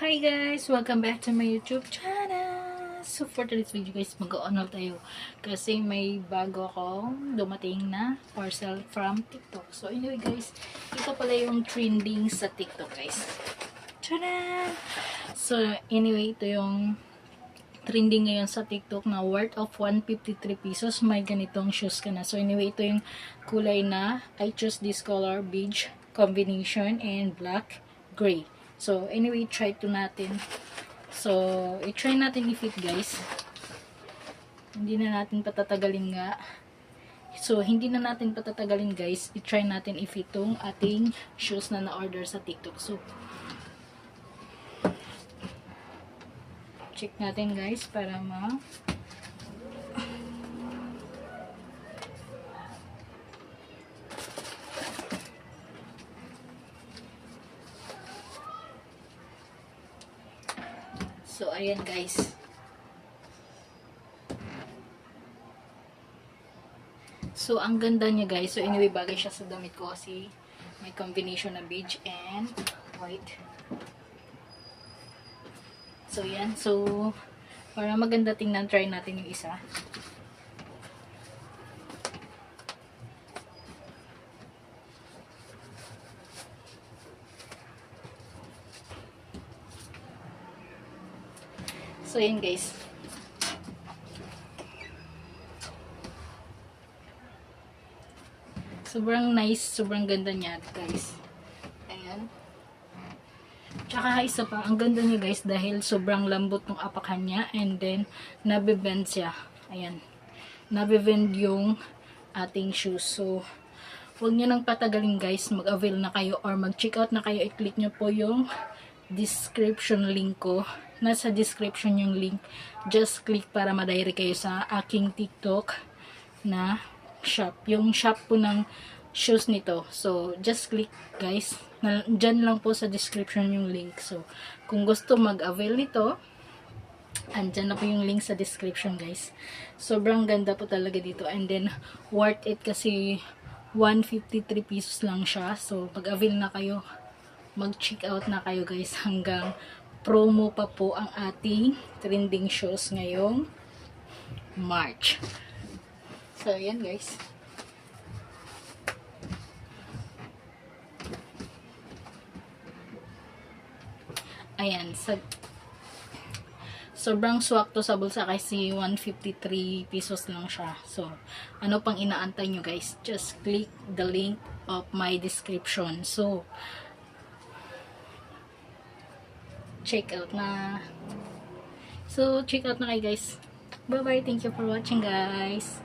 Hi guys! Welcome back to my YouTube channel! So for today's video guys, mag-o-honor tayo kasi may bago akong dumating na parcel from TikTok. So anyway guys, ito pala yung trending sa TikTok guys. Tada! So anyway, ito yung trending ngayon sa TikTok na worth of 153 pesos. May ganitong shoes ka na. So anyway, ito yung kulay na I choose this color, beige combination and black, gray. So, anyway, try to natin. So, i-try natin i-fit, guys. Hindi na natin patatagalin nga. So, hindi na natin patatagalin, guys. I-try natin i-fit tong ating shoes na na-order sa TikTok. So, check natin, guys, para So, ayan guys. So, ang ganda niya guys. So, anyway, bagay siya sa damit ko kasi may combination na beige and white. So, yan. So, para maganda tingnan, try natin yung isa. So, yan guys. Sobrang nice, sobrang ganda niya guys. Ayan. Tsaka isa pa, ang ganda niya guys dahil sobrang lambot ng apakan niya and then nabibend siya. Ayan. Nabibend yung ating shoes. So, huwag niyo nang patagalin guys. Mag-avail na kayo or mag-check out na kayo. I-click nyo po yung description link ko. Nasa description yung link. Just click para ma-direct kayo sa aking TikTok na shop. Yung shop po ng shoes nito. So, just click guys. Diyan lang po sa description yung link. So, kung gusto mag-avail nito, andyan na po yung link sa description guys. Sobrang ganda po talaga dito. And then, worth it kasi 153 pesos lang siya. So, pag-avail na kayo, mag-check out na kayo guys. Hanggang promo pa po ang ating trending shoes ngayong March. So, yan guys. Ayan. Sobrang swak to sa bulsa kasi 153 pesos lang siya. So, ano pang inaantay nyo guys? Just click the link of my description. So, check out na. So, check out na kayo guys. Bye-bye. Thank you for watching guys.